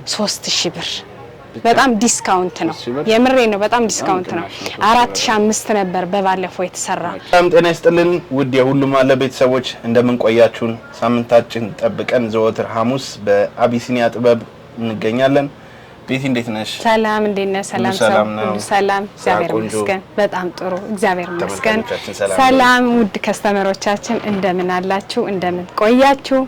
3000 ብር በጣም ዲስካውንት ነው የምሬ ነው በጣም ዲስካውንት ነው 4005 ነበር በባለፈው የተሰራ በጣም ጤና ይስጥልን ውድ የሁሉም አለ ቤተሰቦች እንደምን ቆያችሁን ሳምንታችን ጠብቀን ዘወትር ሐሙስ በአቢሲኒያ ጥበብ እንገኛለን ቤቲ እንዴት ነሽ ሰላም እንዴት ነሽ ሰላም እግዚአብሔር ይመስገን በጣም ጥሩ እግዚአብሔር ይመስገን ሰላም ውድ ከስተመሮቻችን እንደምን አላችሁ እንደምን ቆያችሁ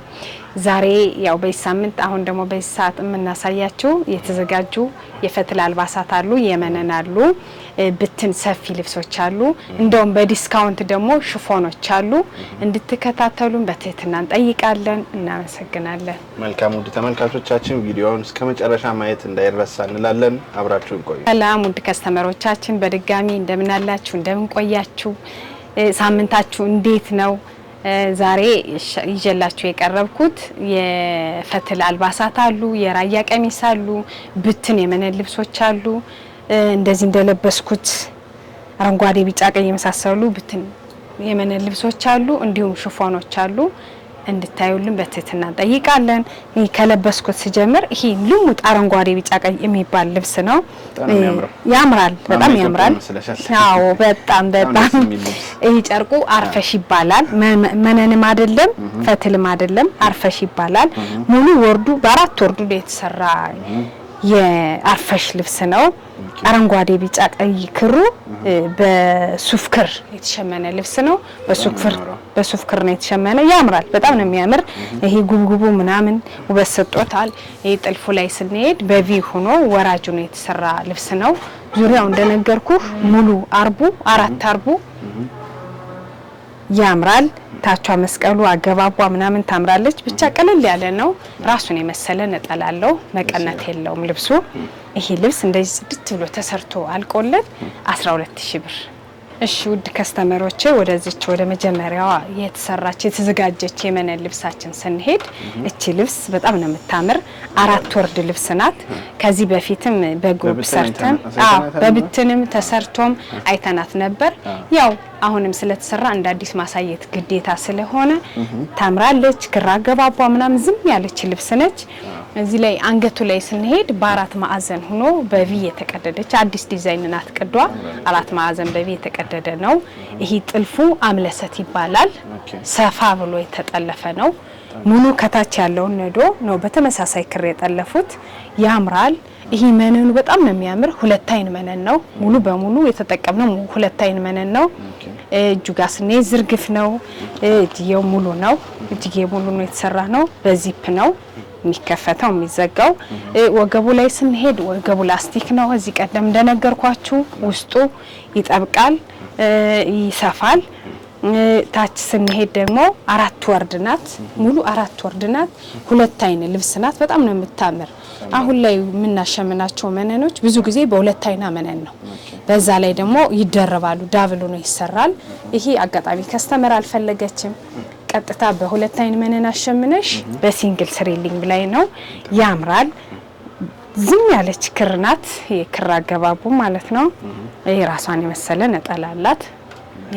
ዛሬ ያው በሳምንት አሁን ደግሞ በሰዓት እናሳያችሁ የተዘጋጁ የፈትል አልባሳት አሉ የመነን አሉ ብትን ሰፊ ልብሶች አሉ እንደውም በዲስካውንት ደግሞ ሽፎኖች አሉ እንድትከታተሉን በትህትና እንጠይቃለን እናመሰግናለን መልካም ውድ ተመልካቾቻችን ቪዲዮውን እስከመጨረሻ ማየት እንዳይረሳ እንላለን አብራችሁን ቆዩ ሰላም ውድ ከስተመሮቻችን በድጋሚ እንደምን አላችሁ እንደምን ቆያችሁ ሳምንታችሁ እንዴት ነው ዛሬ ይጀላችሁ የቀረብኩት የፈትል አልባሳት አሉ የራያ ቀሚስ አሉ ብትን የመነን ልብሶች አሉ እንደዚህ እንደለበስኩት አረንጓዴ ቢጫ ቀይ የመሳሰሉ ብትን የመነን ልብሶች አሉ እንዲሁም ሽፎኖች አሉ እንድታዩልን በትህትና እንጠይቃለን ከለበስኩት ሲጀምር ይሄ ልሙጥ አረንጓዴ ቢጫ ቀይ የሚባል ልብስ ነው ያምራል በጣም ያምራል አዎ በጣም ይሄ ጨርቁ አርፈሽ ይባላል መነንም አይደለም ፈትልም አይደለም አርፈሽ ይባላል ሙሉ ወርዱ በአራት ወርዱ የተሰራ የአርፈሽ ልብስ ነው አረንጓዴ ቢጫ ቀይ ክሩ በሱፍ ክር የተሸመነ ልብስ ነው በሱፍ ክር ነው የተሸመነ ያምራል በጣም ነው የሚያምር ይሄ ጉብጉቡ ምናምን ውበት ሰጥቶታል ይሄ ጥልፉ ላይ ስንሄድ በቪ ሆኖ ወራጁ ነው የተሰራ ልብስ ነው ዙሪያው እንደነገርኩ ሙሉ አርቡ አራት አርቡ ያምራል ታቿ መስቀሉ አገባቧ ምናምን ታምራለች ብቻ ቀለል ያለ ነው ራሱን የመሰለ ነጠላለው መቀነት የለውም ልብሱ ይሄ ልብስ እንደዚህ ጽድት ብሎ ተሰርቶ አልቆለት 12000 ብር እሺ ውድ ከስተመሮቼ ወደዚች ወደ መጀመሪያዋ የተዘጋጀች የመነን ልብሳችን ስንሄድ እቺ ልብስ በጣም ነው የምታምር አራት ወርድ ልብስ ናት ከዚህ በፊትም በጎብ ሰርተን በብትንም ተሰርቶም አይተናት ነበር ያው አሁንም ስለተሰራ እንደ አዲስ ማሳየት ግዴታ ስለሆነ ታምራለች ግራ ገባቧ ምናምን ዝም ያለች ልብስ ነች እዚህ ላይ አንገቱ ላይ ስንሄድ በአራት ማዕዘን ሆኖ በቪ የተቀደደች አዲስ ዲዛይን ናት ቅዷ አራት ማዕዘን በቪ የተቀደደ ነው ይሄ ጥልፉ አምለሰት ይባላል ሰፋ ብሎ የተጠለፈ ነው ሙሉ ከታች ያለው ነዶ ነው በተመሳሳይ ክር የጠለፉት ያምራል ይሄ መነኑ በጣም ነው የሚያምር ሁለት አይን መነን ነው ሙሉ በሙሉ የተጠቀምነው ሁለት አይን መነን ነው እጁጋ ስንሄድ ዝርግፍ ነው እጅየው ሙሉ ነው እጅጌ ሙሉ ነው የተሰራ ነው በዚፕ ነው የሚከፈተው የሚዘጋው ወገቡ ላይ ስንሄድ ወገቡ ላስቲክ ነው እዚህ ቀደም እንደነገርኳችሁ ውስጡ ይጠብቃል ይሰፋል ታች ስንሄድ ደግሞ አራት ወርድ ናት ሙሉ አራት ወርድ ናት ሁለት አይን ልብስ ናት በጣም ነው የምታምር አሁን ላይ ምናሸምናቸው መነኖች ብዙ ጊዜ በሁለት አይና መነን ነው በዛ ላይ ደግሞ ይደረባሉ ዳብሉ ነው ይሰራል ይሄ አጋጣሚ ከስተመር አልፈለገችም ቀጥታ በሁለት አይን መነን አሸምነሽ በሲንግል ስሪሊንግ ላይ ነው ያምራል ዝም ያለች ክር ናት የክር አገባቡ ማለት ነው ይሄ ራሷን የመሰለ ነጠላላት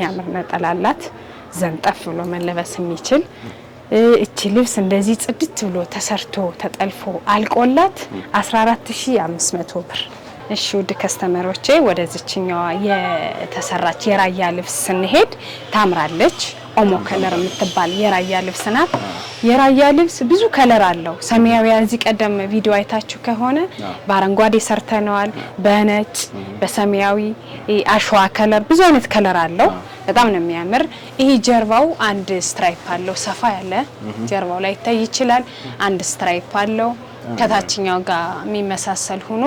ያምር ነጠላላት ዘንጠፍ ብሎ መለበስ የሚችል እቺ ልብስ እንደዚህ ጽድት ብሎ ተሰርቶ ተጠልፎ አልቆላት 14500 ብር እሺ ውድ ከስተመሮቼ ወደዚህኛዋ የተሰራች የራያ ልብስ ስንሄድ ታምራለች ኦሞ ከለር የምትባል የራያ ልብስ ናት የራያ ልብስ ብዙ ከለር አለው ሰማያዊ እዚህ ቀደም ቪዲዮ አይታችሁ ከሆነ በአረንጓዴ ሰርተናል በነጭ በሰማያዊ አሸዋ ከለር ብዙ አይነት ከለር አለው በጣም ነው የሚያምር ይሄ ጀርባው አንድ ስትራይፕ አለው ሰፋ ያለ ጀርባው ላይ ታይ ይችላል አንድ ስትራይፕ አለው ከታችኛው ጋር የሚመሳሰል ሆኖ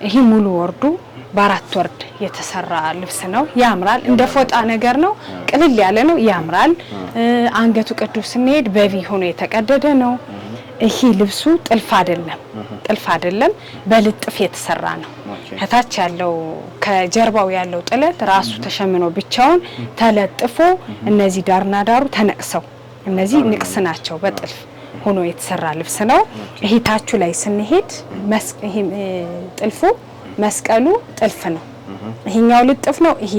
ይሄ ሙሉ ወርዱ በአራት ወርድ የተሰራ ልብስ ነው ያምራል እንደ ፎጣ ነገር ነው ቅልል ያለ ነው ያምራል አንገቱ ቅዱስ ስንሄድ በቪ ሆኖ የተቀደደ ነው ይሄ ልብሱ ጥልፍ አይደለም በልጥፍ የተሰራ ነው ከታች ያለው ከጀርባው ያለው ጥለት ራሱ ተሸምኖ ብቻውን ተለጥፎ እነዚህ ዳርና ዳሩ ተነቅሰው እነዚህ ንቅስ ናቸው በጥልፍ ሆኖ የተሰራ ልብስ ነው ይሄ ታቹ ላይ ስንሄድ ይሄ ጥልፉ መስቀሉ ጥልፍ ነው ይሄኛው ልጥፍ ነው ይሄ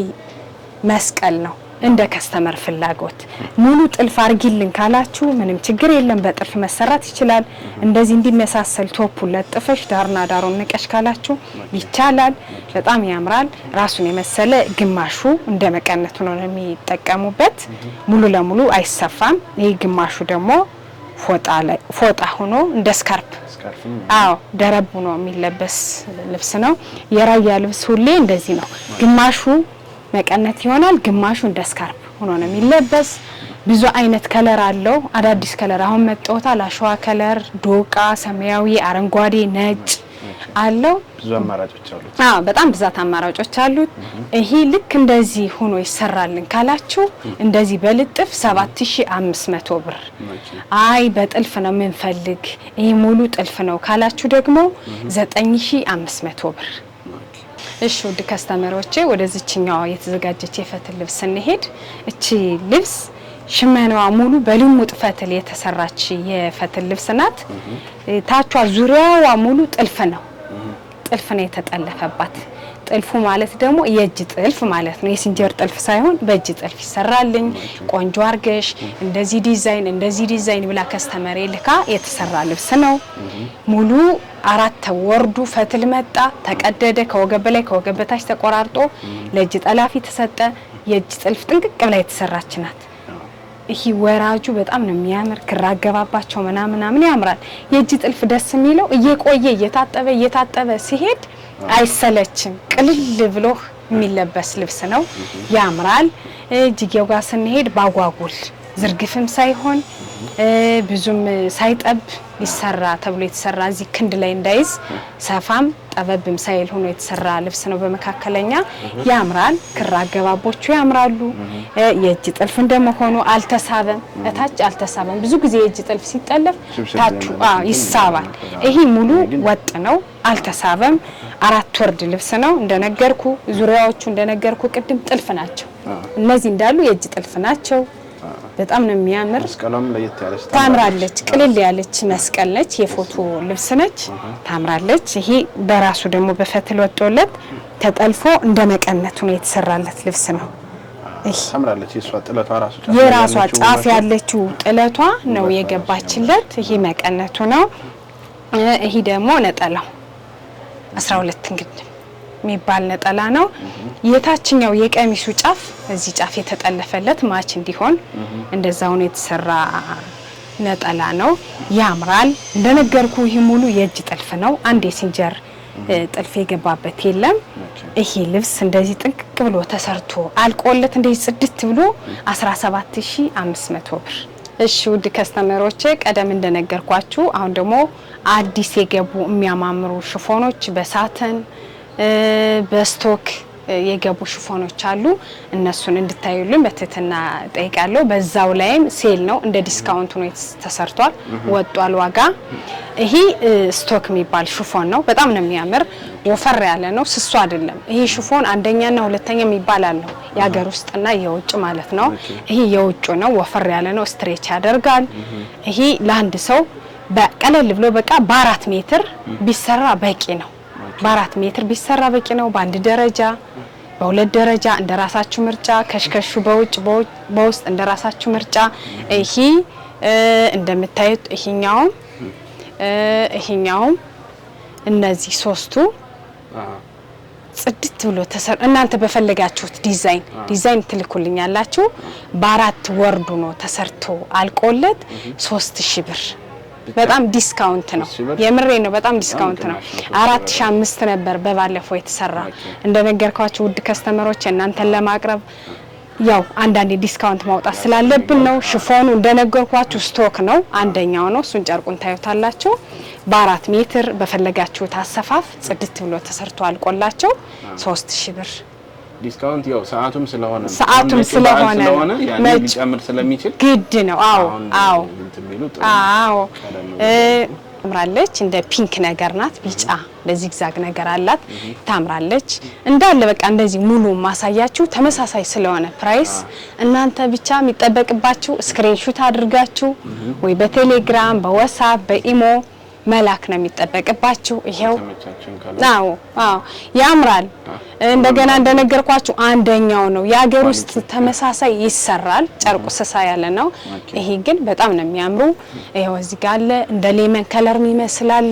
መስቀል ነው እንደ ከስተመር ፍላጎት ሙሉ ጥልፍ አርጊልን ካላችሁ ምንም ችግር የለም በጥልፍ መሰራት ይችላል። እንደዚህ እንዲመሳሰል ቶፑ ለጥፈሽ ዳርና ዳሩን ንቀሽ ካላችሁ ይቻላል። በጣም ያምራል። ራሱን የመሰለ ግማሹ እንደ መቀነት ነው የሚጠቀሙበት። ሙሉ ለሙሉ አይሰፋም። ይሄ ግማሹ ደግሞ ፎጣ ሆኖ እንደ ስካርፕ ደረብ ሆኖ የሚለበስ ልብስ ነው። የራያ ልብስ ሁሌ እንደዚህ ነው። ግማሹ መቀነት ይሆናል፣ ግማሹ እንደ ስካርፕ ሆኖ ነው የሚለበስ። ብዙ አይነት ከለር አለው። አዳዲስ ከለር አሁን መጥቶታል። አሸዋ ከለር፣ ዶቃ፣ ሰማያዊ፣ አረንጓዴ፣ ነጭ አለው። ብዙ አማራጮች አሉት። በጣም ብዛት አማራጮች አሉት። ይሄ ልክ እንደዚህ ሆኖ ይሰራልን ካላችሁ እንደዚህ በልጥፍ 7500 ብር። አይ በጥልፍ ነው የምንፈልግ ይሄ ሙሉ ጥልፍ ነው ካላችሁ ደግሞ 9500 ብር። እሺ ውድ ከስተመሮቼ ወደዚህኛው የተዘጋጀች የፈትል ልብስ እንሄድ። እቺ ልብስ ሽመናዋ ሙሉ በልሙጥ ፈትል የተሰራች የፈትል ልብስ ናት። ታቿ ዙሪያዋ ሙሉ ጥልፍ ነው የተጠለፈባት። ጥልፉ ማለት ደግሞ የእጅ ጥልፍ ማለት ነው። የሲንጀር ጥልፍ ሳይሆን በእጅ ጥልፍ ይሰራልኝ። ቆንጆ አርገሽ እንደዚህ ዲዛይን ብላ ከስተመሬ ልካ የተሰራ ልብስ ነው። ሙሉ 4 ወርዱ ፈትል መጣ፣ ተቀደደ፣ ከወገብ በላይ ከወገብ በታች ተቆራርጦ ለእጅ ጠላፊ ተሰጠ። የእጅ ጥልፍ ጥንቅቅ ብላ የተሰራች ናት። ይሄ ወራጁ በጣም ነው የሚያምር። ክር አገባባቸው ምናምን ያምራል። የእጅ ጥልፍ ደስ የሚለው እየቆየ እየታጠበ ሲሄድ አይሰለችም። ቅልል ብሎ የሚለበስ ልብስ ነው። ያምራል። እጅጌው ጋር ስንሄድ ባጓጉል ዝርግፍም ሳይሆን ብዙም ሳይጠብ ይሰራ ተብሎ የተሰራ እዚህ ክንድ ላይ እንዳይዝ ሰፋም ጠበብም ሳይል ሆኖ የተሰራ ልብስ ነው። በመካከለኛ ያምራል። ክር አገባቦቹ ያምራሉ። የእጅ ጥልፍ እንደመሆኑ አልተሳበም፣ እታች አልተሳበም። ብዙ ጊዜ የእጅ ጥልፍ ሲጠለፍ ታቹ ይሳባል። ይሄ ሙሉ ወጥ ነው፣ አልተሳበም። 4 ወርድ ልብስ ነው። እንደነገርኩ ዙሪያዎቹ እንደነገርኩ ቅድም ጥልፍ ናቸው። እነዚህ እንዳሉ የእጅ ጥልፍ ናቸው። በጣም ነው የሚያምር። መስቀሏም ለየት ያለች ታምራለች። ቅልል ያለች መስቀል ነች። የፎቶ ልብስ ነች። ታምራለች። ይሄ በራሱ ደግሞ በፈትል ወጥቶለት ተጠልፎ እንደ መቀነቱ ነው የተሰራለት ልብስ ነው። እሺ ታምራለች። የራሷ ጫፍ ያለችው ጥለቷ ነው የገባችለት። ይሄ መቀነቱ ነው። ይሄ ደግሞ ነጠላው 12 እንግዲህ የሚባል ነጠላ ነው። የታችኛው የቀሚሱ ጫፍ እዚህ ጫፍ የተጠለፈለት ማች እንዲሆን እንደዛው ነው የተሰራ ነጠላ ነው። ያምራል። እንደነገርኩ ይሄ ሙሉ የእጅ ጥልፍ ነው። አንድ የሲንጀር ጥልፍ የገባበት የለም። ይሄ ልብስ እንደዚህ ጥንቅቅ ብሎ ተሰርቶ አልቆለት እንደዚህ ጽድት ብሎ 17500 ብር። እሺ ውድ ከስተመሮቼ ቀደም እንደነገርኳችሁ አሁን ደግሞ አዲስ የገቡ የሚያማምሩ ሽፎኖች በሳተን በስቶክ የገቡ ሽፎኖች አሉ። እነሱን እንድታዩልን በትህትና ጠይቃለሁ። በዛው ላይም ሴል ነው፣ እንደ ዲስካውንት ነው ተሰርቷል፣ ወጧል ዋጋ። ይሄ ስቶክ የሚባል ሽፎን ነው። በጣም ነው የሚያምር። ወፈር ያለ ነው፣ ስሱ አይደለም። ይሄ ሽፎን አንደኛና ሁለተኛ የሚባል አለው፣ የሀገር ውስጥና የውጭ ማለት ነው። ይሄ የውጭ ነው፣ ወፈር ያለ ነው፣ ስትሬች ያደርጋል። ይሄ ለአንድ ሰው በቀለል ብሎ በቃ በ4 ሜትር ቢሰራ በቂ ነው። በ4 ሜትር ቢሰራ በቂ ነው። በአንድ ደረጃ በሁለት ደረጃ እንደራሳችሁ ምርጫ፣ ከሽከሹ በውጭ በውስጥ እንደራሳችሁ ምርጫ። ይሄ እንደምታዩት ይሄኛውም እነዚህ ሶስቱ ጽድት ብሎ ተሰራ። እናንተ በፈለጋችሁት ዲዛይን ትልኩልኛላችሁ። በ4 ወርዱ ነው ተሰርቶ አልቆለት 3000 ብር። በጣም ዲስካውንት ነው። የምሬ ነው። በጣም ዲስካውንት ነው። 4005 ነበር በባለፈው የተሰራ። እንደነገርኳችሁ ውድ ከስተመሮች እናንተን ለማቅረብ ያው አንዳንዴ ዲስካውንት ማውጣት ስላለብን ነው። ሽፎኑ እንደነገርኳችሁ ስቶክ ነው፣ አንደኛው ነው። እሱን ጨርቁን ታዩታላችሁ። በ4 ሜትር በፈለጋችሁት አሰፋፍ ጽድት ብሎ ተሰርቶ አልቆላቸው 3000 ብር። ዲስካውንት ያው ሰዓቱም ስለሆነ ሊጨምር ስለሚችል ግድ ነው። አዎ ታምራለች። እንደ ፒንክ ነገር ናት። ቢጫ በዚግዛግ ነገር አላት። ታምራለች። እንዳለ በቃ እንደዚህ ሙሉ ማሳያችሁ ተመሳሳይ ስለሆነ ፕራይስ እናንተ ብቻ የሚጠበቅባችሁ ስክሪንሹት አድርጋችሁ ወይ በቴሌግራም በዋትስአፕ በኢሞ መላክ ነው የሚጠበቅባችሁ። ይሄው አዎ ያምራል። እንደገና እንደነገርኳችሁ አንደኛው ነው የሀገር ውስጥ ተመሳሳይ ይሰራል። ጨርቁ ስሳ ያለ ነው። ይሄ ግን በጣም ነው የሚያምሩ። ይሄው እዚህ ጋር አለ እንደ ሌመን ከለር የሚመስላል።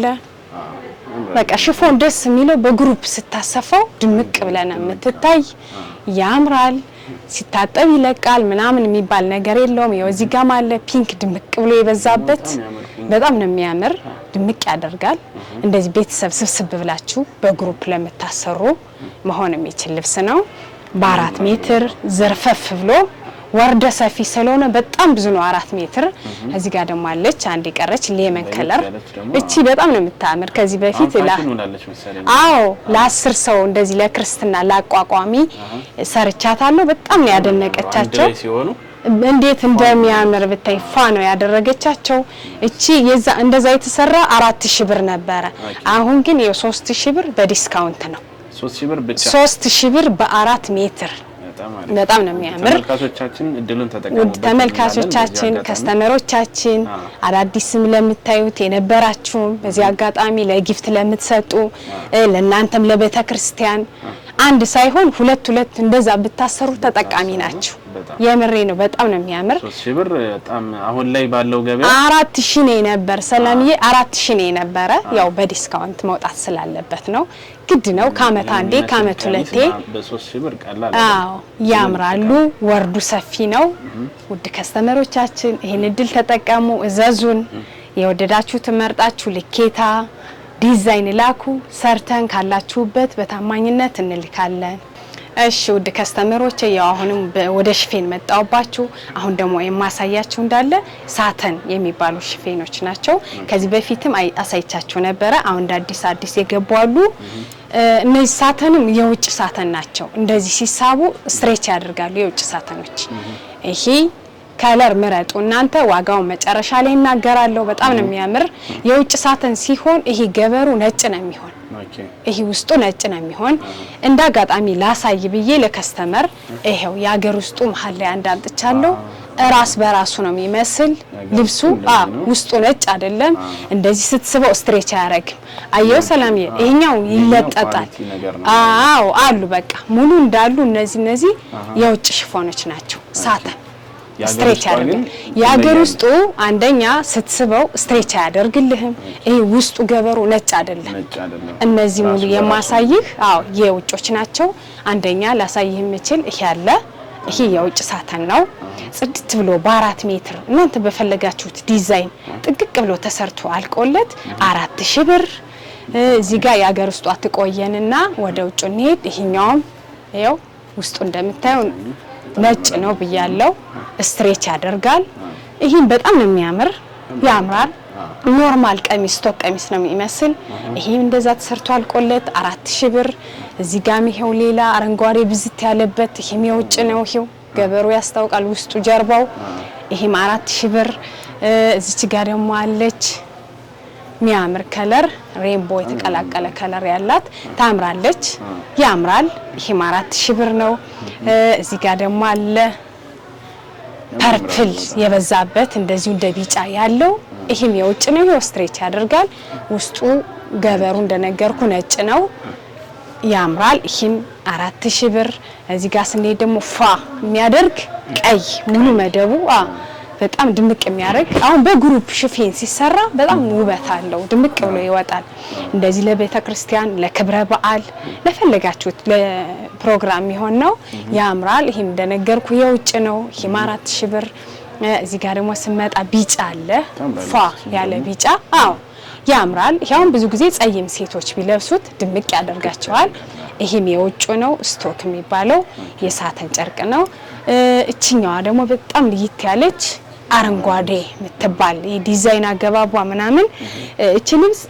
በቃ ሽፎን ደስ የሚለው በግሩፕ ስታሰፋው ድምቅ ብለና የምትታይ ያምራል። ሲታጠብ ይለቃል ምናምን የሚባል ነገር የለውም። ይኸው እዚህ ጋር አለ ፒንክ ድምቅ ብሎ የበዛበት በጣም ነው የሚያምር፣ ድምቅ ያደርጋል። እንደዚህ ቤተሰብ ስብስብ ብላችሁ በግሩፕ ለምታሰሩ መሆን የሚችል ልብስ ነው። በ4 ሜትር ዘርፈፍ ብሎ ወርደ ሰፊ ስለሆነ በጣም ብዙ ነው 4 ሜትር። እዚህ ጋር ደግሞ አለች አንድ የቀረች ሌመን ከለር። እቺ በጣም ነው የምታምር። ከዚህ በፊት ለ10 ሰው እንደዚህ ለክርስትና ላቋቋሚ ሰርቻታለሁ። በጣም ነው ያደነቀቻቸው። እንዴት እንደሚያምር ብታይ ፋ ነው ያደረገቻቸው። እቺ እንደዛ የተሰራ 4000 ብር ነበረ። አሁን ግን የ3000 ብር በዲስካውንት ነው። 3000 ብር በ4 ሜትር በጣም ነው የሚያምር። ተመልካቾቻችን እድሉን ተጠቀሙ። ተመልካቾቻችን ከስተመሮቻችን አዳዲስም ለምታዩት የነበራችሁም በዚህ አጋጣሚ ለጊፍት ለምትሰጡ ለናንተም ለቤተ ክርስቲያን አንድ ሳይሆን ሁለት እንደዛ ብታሰሩ ተጠቃሚ ናችሁ። የምሬ ነው። በጣም ነው የሚያምር። 3000 ብር በጣም አሁን ላይ ባለው ገበያ 4000 ነው ነበር። ሰላምዬ 4000 ነው ነበረ። ያው በዲስካውንት መውጣት ስላለበት ነው። ግድ ነው። ከአመት አንዴ ከአመት ሁለቴ በ3000 ብር ቀላል። ያምራሉ። ወርዱ ሰፊ ነው። ውድ ከስተመሮቻችን ይሄን እድል ተጠቀሙ። እዘዙን። የወደዳችሁ ትመርጣችሁ ልኬታ ዲዛይን ላኩ። ሰርተን ካላችሁበት በታማኝነት እንልካለን። እሺ ውድ ከስተመሮቼ ያው አሁንም ወደ ሽፌን መጣውባችሁ። አሁን ደግሞ የማሳያችሁ እንዳለ ሳተን የሚባሉ ሽፌኖች ናቸው። ከዚህ በፊትም አሳይቻችሁ ነበረ። አሁን አዲስ የገቡ አሉ። እነዚህ ሳተንም የውጭ ሳተን ናቸው። እንደዚህ ሲሳቡ ስትሬች ያደርጋሉ የውጭ ሳተኖች። ይሄ ከለር ምረጡ እናንተ። ዋጋውን መጨረሻ ላይ እናገራለሁ። በጣም ነው የሚያምር። የውጭ ሳተን ሲሆን ይሄ ገበሩ ነጭ ነው የሚሆን፣ ይሄ ውስጡ ነጭ ነው የሚሆን። እንደ አጋጣሚ ላሳይ ብዬ ለከስተመር ይሄው የሀገር ውስጡ መሀል ላይ አንድ አምጥቻለሁ። ራስ በራሱ ነው የሚመስል ልብሱ። ውስጡ ነጭ አይደለም። እንደዚህ ስትስበው ስትሬች አያረግም። አየው ሰላምዬ፣ ይሄኛው ይለጠጣል። አሉ በቃ ሙሉ እንዳሉ እነዚህ የውጭ ሽፎኖች ናቸው። ሳተን ስትሬች ያደርጋል። የሀገር ውስጡ አንደኛ ስትስበው ስትሬች አያደርግልህም። ይሄ ውስጡ ገበሩ ነጭ አይደለም። እነዚህ ሙሉ የማሳይህ የውጮች ናቸው። አንደኛ ላሳይህ የምችል ይሄ ያለ ይሄ የውጭ ሳተን ነው። ጽድት ብሎ በ4 ሜትር እናንተ በፈለጋችሁት ዲዛይን ጥቅቅ ብሎ ተሰርቶ አልቆለት 4000 ብር። እዚህ ጋር የሀገር ውስጡ አትቆየንና ወደ ውጭ እንሄድ። ይሄኛውም ይሄው ውስጡ እንደምታዩ ነጭ ነው ብያለው። ስትሬች ያደርጋል። ይሄን በጣም ነው የሚያምር፣ ያምራል። ኖርማል ቀሚስ ስቶክ ቀሚስ ነው የሚመስል። ይሄም እንደዛ ተሰርቶ አልቆለት 4000 ብር። እዚህ ጋር ይሄው ሌላ አረንጓዴ ብዝት ያለበት ይሄም የውጭ ነው። ይሄው ገበሩ ያስታውቃል ውስጡ ጀርባው። ይሄም 4000 ብር። እዚች ጋር ደግሞ አለች ሚያምር ከለር ሬንቦ የተቀላቀለ ከለር ያላት ታምራለች፣ ያምራል። ይሄም 4000 ብር ነው። እዚህ ጋር ደግሞ አለ ፐርፕል የበዛበት እንደዚሁ እንደ ቢጫ ያለው ይሄም የውጭ ነው። ይሄው ስትሬች ያደርጋል። ውስጡ ገበሩ እንደነገርኩ ነጭ ነው፣ ያምራል። ይሄም 4000 ብር። እዚህ ጋር ስንሄድ ደግሞ ፋ የሚያደርግ ቀይ ሙሉ መደቡ በጣም ድምቅ የሚያደርግ አሁን በግሩፕ ሽፌን ሲሰራ በጣም ውበት አለው፣ ድምቅ ብሎ ይወጣል። እንደዚህ ለቤተ ክርስቲያን፣ ለክብረ በዓል፣ ለፈለጋችሁት ለፕሮግራም ይሆን ነው፣ ያምራል። ይሄም እንደነገርኩ የውጭ ነው። ይሄም 4000 ብር። እዚህ ጋር ደግሞ ስመጣ ቢጫ አለ፣ ፏ ያለ ቢጫ ያምራል። ይሄውን ብዙ ጊዜ ጸይም ሴቶች ቢለብሱት ድምቅ ያደርጋቸዋል። ይሄም የውጭ ነው። ስቶክ የሚባለው የሳተን ጨርቅ ነው። እቺኛዋ ደግሞ በጣም ልይት ያለች አረንጓዴ የምትባል የዲዛይን አገባቧ ምናምን እቺ ልብስ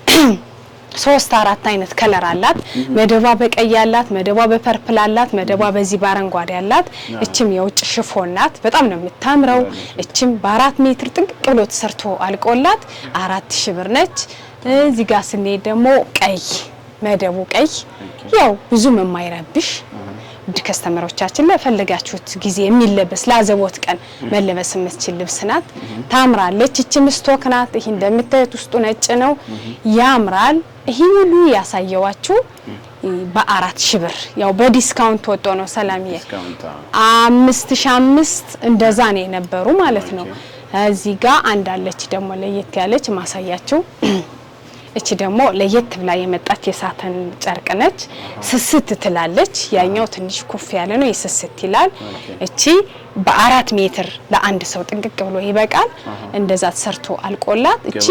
3-4 አይነት ከለር አላት። መደቧ በቀይ አላት፣ መደቧ በፐርፕል አላት፣ መደቧ በዚህ በአረንጓዴ አላት። እቺም የውጭ ሽፎን ናት። በጣም ነው የምታምረው። እቺም በ4 ሜትር ጥንቅቅ ብሎ ተሰርቶ አልቆላት 4000 ብር ነች። እዚህ ጋር ስንሄድ ደግሞ ቀይ መደቡ ቀይ ያው ብዙም የማይረብሽ ውድ ከስተመሮቻችን ለፈለጋችሁት ጊዜ የሚለበስ ለአዘቦት ቀን መለበስ የምትችል ልብስ ናት። ታምራለች። እቺም ስቶክ ናት። ይሄ እንደምታዩት ውስጡ ነጭ ነው፣ ያምራል። ይሄ ሁሉ ያሳየዋችሁ በ4000 ብር ያው በዲስካውንት ወጥቶ ነው ሰላምዬ 5005 እንደዛ ነው የነበሩ ማለት ነው። እዚህ ጋር አንድ አለች ደግሞ ለየት ያለች ማሳያችሁ። እቺ ደግሞ ለየት ብላ የመጣች የሳተን ጨርቅ ነች። ስስት ትላለች። ያኛው ትንሽ ኩፍ ያለ ነው፣ ይስስት ይላል። እቺ በ4 ሜትር ለአንድ ሰው ጥንቅቅ ብሎ ይበቃል። እንደዛ ተሰርቶ አልቆላት። እቺ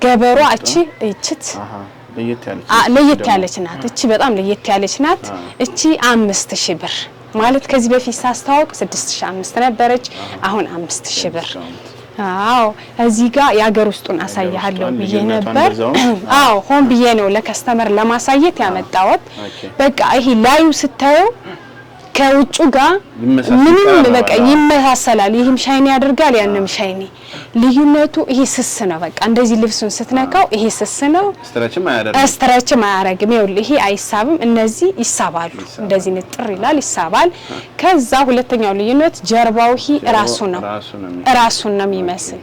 ገበሯ እቺት ለየት ያለች ናት። እቺ በጣም ለየት ያለች ናት። እቺ 5000 ብር ማለት ከዚህ በፊት ሳስተዋውቅ 6500 ነበረች፣ አሁን 5000 ብር። አዎ እዚህ ጋር ያገር ውስጡን አሳያለሁ ብዬ ነበር። አዎ ሆን ብዬ ነው ለከስተመር ለማሳየት ያመጣሁት። በቃ ይሄ ላዩ ስታየው ከውጩ ጋር ምንም በቃ ይመሳሰላል። ይሄም ሻይኒ ያደርጋል፣ ያንም ሻይኒ። ልዩነቱ ይሄ ስስ ነው። በቃ እንደዚህ ልብሱን ስትነካው ይሄ ስስ ነው፣ ስትረችም አያረግም። ይሄ አይሳብም፣ እነዚህ ይሳባሉ። እንደዚህ ንጥር ይላል፣ ይሳባል። ከዛ ሁለተኛው ልዩነት ጀርባው ይሄ ራሱን ነው የሚመስል።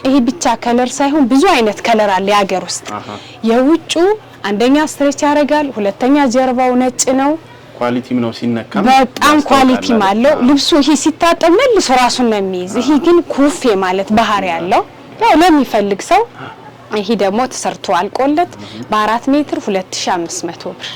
ይሄ ብቻ ከለር ሳይሆን ብዙ አይነት ከለር አለ ያገር ውስጥ። የውጩ አንደኛ ስትሬች ያደርጋል፣ ሁለተኛ ጀርባው ነጭ ነው። ኳሊቲም ነው ሲነካ በጣም ኳሊቲም አለው ልብሱ። ይሄ ሲታጠብ መልሶ ራሱን ነው የሚይዝ። ይሄ ግን ኩፍ ማለት ባህሪ ያለው ያው ለሚፈልግ ሰው። ይሄ ደግሞ ተሰርቶ አልቆለት በ4 ሜትር 2500 ብር